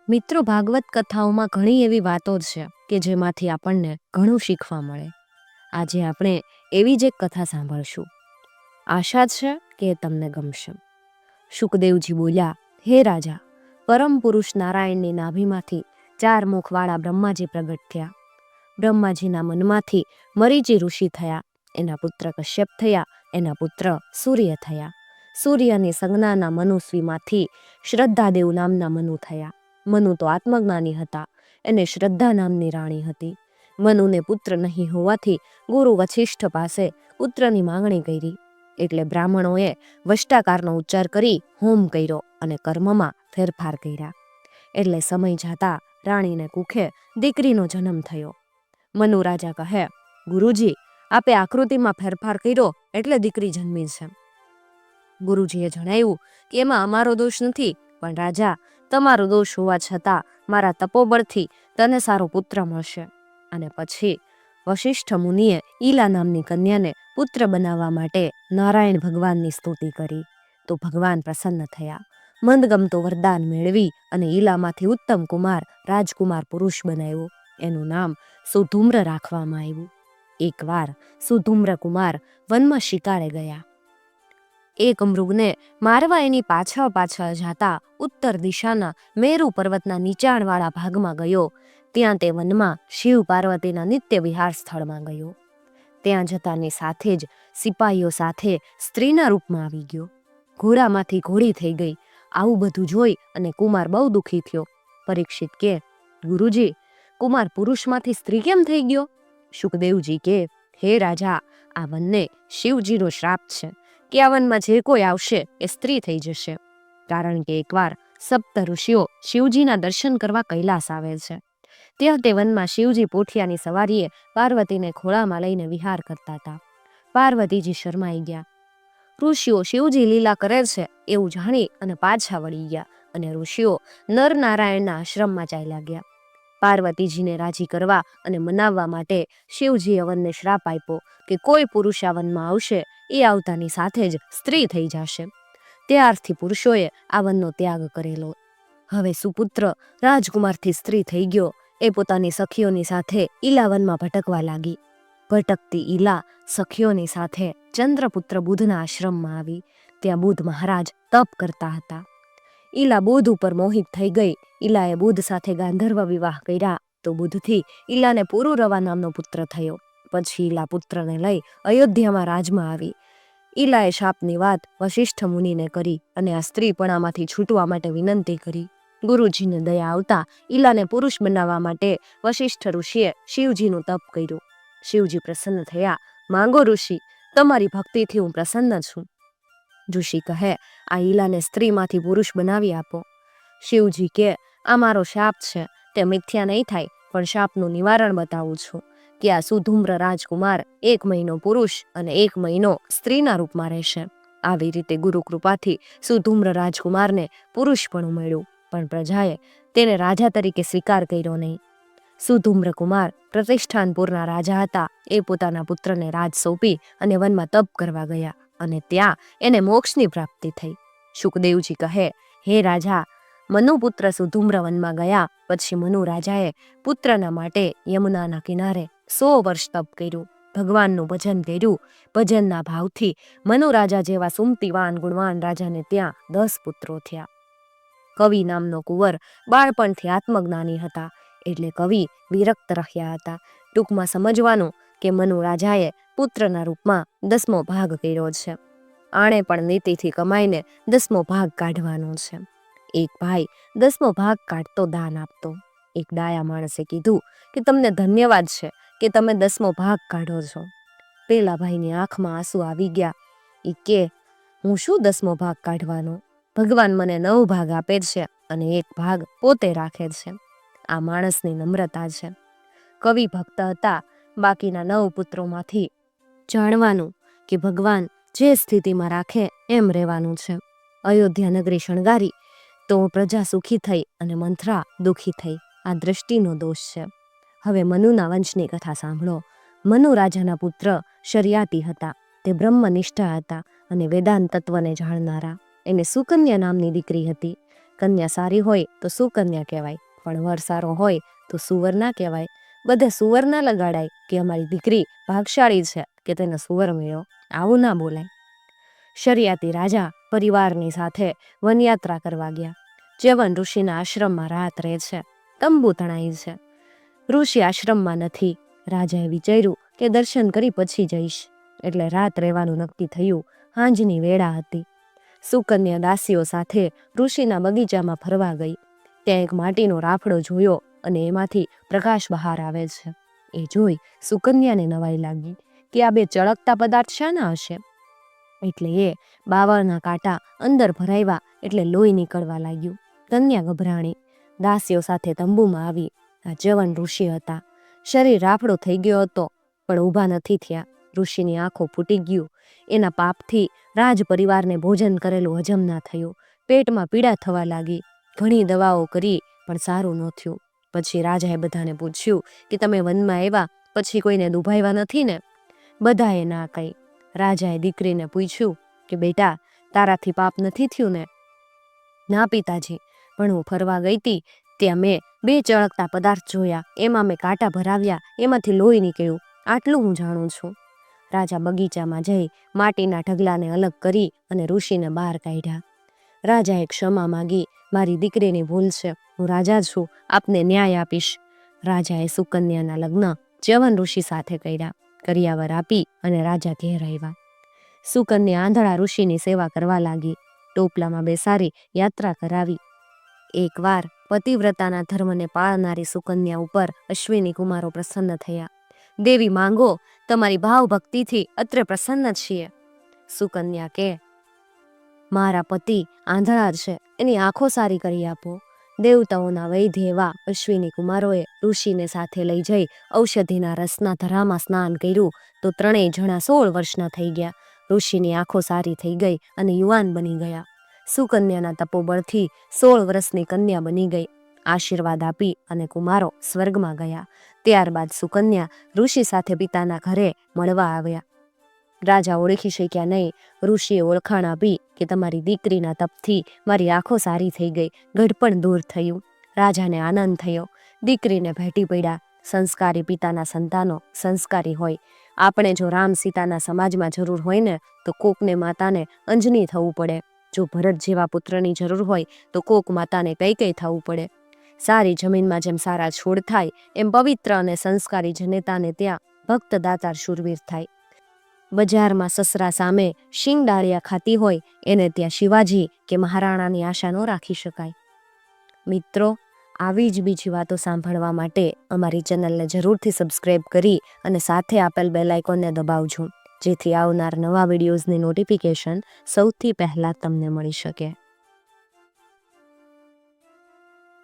મિત્રો, ભાગવત કથાઓમાં ઘણી એવી વાતો છે કે જેમાંથી આપણને ઘણું શીખવા મળે. આજે આપણે એવી જ એક કથા સાંભળશું. આશા છે કે એ તમને ગમશે. શુકદેવજી બોલ્યા, હે રાજા, પરમ પુરુષ નારાયણની નાભીમાંથી 4 મુખવાળા બ્રહ્માજી પ્રગટ થયા. બ્રહ્માજીના મનમાંથી મરીચી ઋષિ થયા, એના પુત્ર કશ્યપ થયા, એના પુત્ર સૂર્ય થયા. સૂર્યની સંજ્ઞાના મનુસ્વીમાંથી શ્રદ્ધાદેવ નામના મનુ થયા. મનુ તો આત્મજ્ઞાની હતા, એને શ્રદ્ધા નામની રાણી હતી. મનુને પુત્ર નહીં હોવાથી ગુરુ વશિષ્ઠ પાસે પુત્રની માંગણી કરી. એટલે બ્રાહ્મણોએ વષ્ટાકારનો ઉચ્ચાર કરી હોમ કર્યો અને કર્મમાં ફેરફાર કર્યા. એટલે સમય જતા રાણીને કુખે દીકરીનો જન્મ થયો. મનુ રાજા કહે, ગુરુજી, આપે આકૃતિમાં ફેરફાર કર્યો એટલે દીકરી જન્મી છે. ગુરુજીએ જણાવ્યું કે એમાં અમારો દોષ નથી, પણ રાજા, તમારો દોષ હોવા છતાં મારા તપોબળથી તને સારો પુત્ર મળશે. અને પછી વશિષ્ઠ મુનિએ ઈલા નામની કન્યાને પુત્ર બનાવવા માટે નારાયણ ભગવાનની સ્તુતિ કરી. તો ભગવાન પ્રસન્ન થયા. મંદગમતો વરદાન મેળવી અને ઈલામાંથી ઉત્તમ કુમાર રાજકુમાર પુરુષ બનાવ્યો. એનું નામ સુધૂમ્ર રાખવામાં આવ્યું. એકવાર સુધૂમ્ર કુમાર વનમાં શિકારે ગયા. એક મૃગને મારવા એની પાછળ જાતા ઉત્તર દિશાના મેરુ પર્વતના નીચાણવાળા ભાગમાં ગયો. ત્યાં તે વનમાં શિવ પાર્વતીના નિત્ય વિહાર સ્થળમાં ગયો. ત્યાં જતાની સાથે જ સિપાહીઓ સાથે સ્ત્રીના રૂપમાં આવી ગયો. ઘોડામાંથી ઘોડી થઈ ગઈ. આવું બધું જોઈ અને કુમાર બહુ દુઃખી થયો. પરીક્ષિત કે, ગુરુજી, કુમાર પુરુષમાંથી સ્ત્રી કેમ થઈ ગયો? શુકદેવજી કે, હે રાજા, આ વનને શિવજીનો શ્રાપ છે કે આ વનમાં જે કોઈ આવશે એ સ્ત્રી થઈ જશે. કારણ કે એકવાર સપ્ત ઋષિઓ શિવજીના દર્શન કરવા કૈલાસ આવે છે. ત્યાં તે વનમાં શિવજી પોઠિયાની સવારીએ પાર્વતીને ખોળામાં લઈને વિહાર કરતા હતા. પાર્વતીજી શરમાઈ ગયા. ઋષિઓ શિવજી લીલા કરે છે એવું જાણી અને પાછા વળી ગયા અને ઋષિઓ નરનારાયણના આશ્રમમાં ચાલ્યા ગયા. પાર્વતીજીને રાજી કરવા અને મનાવવા માટે શિવજીએ વનને શ્રાપ આપ્યો કે કોઈ પુરુષ આ વનમાં આવશે એ આવતાની સાથે જ સ્ત્રી થઈ જશે. ત્યારથી પુરુષોએ આ વનનો ત્યાગ કરેલો. હવે સુપુત્ર રાજકુમારથી સ્ત્રી થઈ ગયો. એ પોતાની સખીઓની સાથે ઈલા વનમાં ભટકવા લાગી. ભટકતી ઈલા સખીઓની સાથે ચંદ્રપુત્ર બુધના આશ્રમમાં આવી. ત્યાં બુધ મહારાજ તપ કરતા હતા. ઈલા બુધ ઉપર મોહિત થઈ ગઈ. ઈલાએ બુધ સાથે ગાંધર્વ વિવાહ કર્યા. તો બુધથી ઈલાને પુરુરવા નામનો પુત્ર થયો. પછી ઈલા પુત્રને લઈ અયોધ્યામાં રાજમાં આવી. ઈલાએ શાપની વાત વશિષ્ઠ મુનિને કરી અને આ સ્ત્રીપણામાંથી છૂટવા માટે વિનંતી કરી. ગુરુજીને દયા આવતા ઈલાને પુરુષ બનાવવા માટે વશિષ્ઠ ઋષિએ શિવજીનું તપ કર્યું. શિવજી પ્રસન્ન થયા. માંગો ઋષિ, તમારી ભક્તિથી હું પ્રસન્ન છું. ઋષિ કહે, આ ઈલાને સ્ત્રીમાંથી પુરુષ બનાવી આપો. શિવજી કે, આ મારો શાપ છે, તે મિથ્યા નહીં થાય, પણ શાપનું નિવારણ બતાવું છું કે આ સુધૂમ્ર રાજકુમાર 1 મહિનો પુરુષ અને 1 મહિનો સ્ત્રીના રૂપમાં રહેશે. આવી રીતે ગુરુ કૃપાથી સુધૂમ્ર રાજકુમારને પુરુષપણું મળ્યું, પણ પ્રજાએ તેને રાજા તરીકે સ્વીકાર કર્યો નહીં. સુધૂમ્ર કુમાર પ્રતિષ્ઠાનપુરના રાજા હતા. એ પોતાના પુત્રને રાજ સોંપી અને વનમાં તપ કરવા ગયા અને ત્યાં એને મોક્ષની પ્રાપ્તિ થઈ. શુકદેવજી કહે, હે રાજા, મનુપુત્ર સુધૂમ્ર વનમાં ગયા પછી મનુ રાજાએ પુત્રના માટે યમુનાના કિનારે 100 વર્ષ તપ કર્યું. ભગવાનનું ભજન કર્યું. ભજનના ભાવથી મનુ રાજા જેવા સુમતિવાન ગુણવાન રાજાને ત્યાં 10 પુત્રો થયા. કવિ નામનો કુંવર બાળપણથી આત્મજ્ઞાની હતા, એટલે કવિ વિરક્ત રહ્યા હતા. ટૂંકમાં સમજવાનું કે મનુ રાજાએ પુત્રના રૂપમાં 10મો ભાગ કર્યો છે. આણે પણ નીતિથી કમાઈને 10મો ભાગ કાઢવાનો છે. એક ભાઈ 10મો ભાગ કાઢતો દાન આપતો. એક ડાયા માણસે કીધું કે તમને ધન્યવાદ છે કે તમે 10મો ભાગ કાઢો છો. પેલા ભાઈની આંખમાં આંસુ આવી ગયા. એ કે, હું શું 10મો ભાગ કાઢવાનો? ભગવાન મને 9 ભાગ આપે છે અને 1 ભાગ પોતે રાખે છે. આ માણસની નમ્રતા છે. કવિ ભક્ત હતા. બાકીના 9 પુત્રોમાંથી જાણવાનું કે ભગવાન જે સ્થિતિમાં રાખે એમ રહેવાનું છે. અયોધ્યા નગરી શણગારી તો પ્રજા સુખી થઈ અને મંથરા દુઃખી થઈ. આ દ્રષ્ટિનો દોષ છે. હવે મનુના વંશની કથા સાંભળો. મનુ રાજાના પુત્ર શર્યાતી હતા. તે બ્રહ્મનિષ્ઠા હતા અને વેદાંત તત્વને જાણનારા. એને સુકન્યા નામની દીકરી હતી. કન્યા સારી હોય તો સુકન્યા કહેવાય, પણ વર સારો હોય તો સુવર ના કહેવાય. બધે સુવર ના લગાડાય કે અમારી દીકરી ભાગશાળી છે કે તેને સુવર મળ્યો, આવું ના બોલાય. શરિયાતી રાજા પરિવારની સાથે વનયાત્રા કરવા ગયા. ચ્યવન ઋષિના આશ્રમમાં રાત રહે છે. તંબુ તણાઈ છે. ઋષિ આશ્રમમાં નથી. રાજાએ વિચાર્યું કે દર્શન કરી પછી જઈશ, એટલે રાત રહેવાનું નક્કી થયું. હાંજની વેળા હતી. સુકન્યા દાસીઓ સાથે ઋષિના બગીચામાં ફરવા ગઈ. ત્યાં એક માટીનો રાફડો જોયો અને એમાંથી પ્રકાશ બહાર આવે છે. એ જોઈ સુકન્યાને નવાઈ લાગી કે આ બે ચળકતા પદાર્થ શાના હશે. એટલે એ બાવળના કાંટા અંદર ભરાવ્યા એટલે લોહી નીકળવા લાગ્યું. કન્યા ગભરાણી. દાસીઓ સાથે તંબુમાં આવી. આ ચ્યવન ઋષિ હતા. શરીર રાફડો થઈ ગયો હતો, પણ ઊભા નથી થયા. ઋષિની આંખો ફૂટી ગયું. એના પાપથી રાજ પરિવારને ભોજન કરેલું હજમ ના થયું. પેટમાં પીડા થવા લાગી. ઘણી દવાઓ કરી પણ સારું ન થયું. પછી રાજાએ બધાને પૂછ્યું કે તમે વનમાં આવ્યા પછી કોઈને દુભાવ્યા નથી ને? બધાએ ના કહી. રાજાએ દીકરીને પૂછ્યું કે બેટા, તારાથી પાપ નથી થયું ને? ના પિતાજી, પણ હું ફરવા ગઈ હતી ત્યાં મેં બે ચળકતા પદાર્થ જોયા, એમાં મેં કાંટા ભરાવ્યા, એમાંથી લોહી નીકળ્યું, આટલું હું જાણું છું. રાજા બગીચામાં જઈ માટીના ઢગલાને અલગ કરી અને ઋષિને બહાર કાઢ્યા. રાજાએ ક્ષમા માગી. મારી દીકરીની ભૂલ છે, હું રાજા છું, આપને ન્યાય આપીશ. રાજાએ સુકન્યાના લગ્ન ચ્યવન ઋષિ સાથે કર્યા. કરિયાવર આપી અને રાજા ઘેર આવ્યા. સુકન્યા આંધળા ઋષિની સેવા કરવા લાગી. ટોપલામાં બેસાડી યાત્રા કરાવી. એકવાર પતિવ્રતાના ધર્મને પાળનારી સુકન્યા ઉપર અશ્વિની કુમારો પ્રસન્ન થયા. દેવી માંગો, તમારી ભાવ ભક્તિથી અત્રે પ્રસન્ન છીએ. સુકન્યા કે મારા પતિ આંધળા છે, એની આંખો સારી કરી આપો. દેવતાઓના વૈદ્ય એવા અશ્વિની કુમારોએ ઋષિને સાથે લઈ જઈ ઔષધિના રસના ધરામાં સ્નાન કર્યું તો ત્રણેય જણા 16 વર્ષના થઈ ગયા. ઋષિની આંખો સારી થઈ ગઈ અને યુવાન બની ગયા. સુકન્યાના તપોબળથી 16 વર્ષની કન્યા બની ગઈ. આશીર્વાદ આપી અને કુમારો સ્વર્ગમાં ગયા. ત્યારબાદ સુકન્યા ઋષિ સાથે પિતાના ઘરે મળવા આવ્યા. રાજા ઓળખી શક્યા નહીં. ઋષિએ ઓળખાણ આપી કે તમારી દીકરીના તપથી મારી આંખો સારી થઈ ગઈ, ગઢપણ દૂર થયું. રાજાને આનંદ થયો. દીકરીને ભેટી પડ્યા. સંસ્કારી પિતાના સંતાનો સંસ્કારી હોય. આપણે જો રામ સીતાના સમાજમાં જરૂર હોય ને તો કોકને માતાને અંજની થવું પડે. જો ભરત જેવા પુત્રની જરૂર હોય તો કોક માતાને કૈકેયી થવું પડે. સારી જમીનમાં જેમ સારા છોડ થાય એમ પવિત્ર અને સંસ્કારી જનેતાને ત્યાં ભક્ત દાતાર શૂરવીર થાય. બજારમાં સસરા સામે શિંગ ડાળિયા ખાતી હોય એને ત્યાં શિવાજી કે મહારાણાની આશા ન રાખી શકાય. મિત્રો, આવી જ બીજી વાતો સાંભળવા માટે અમારી ચેનલને જરૂરથી સબસ્ક્રાઈબ કરી અને સાથે આપેલ બેલ આઇકોનને દબાવજો, જેથી આવનાર નવા વિડીયોઝની નોટિફિકેશન સૌથી પહેલાં તમને મળી શકે.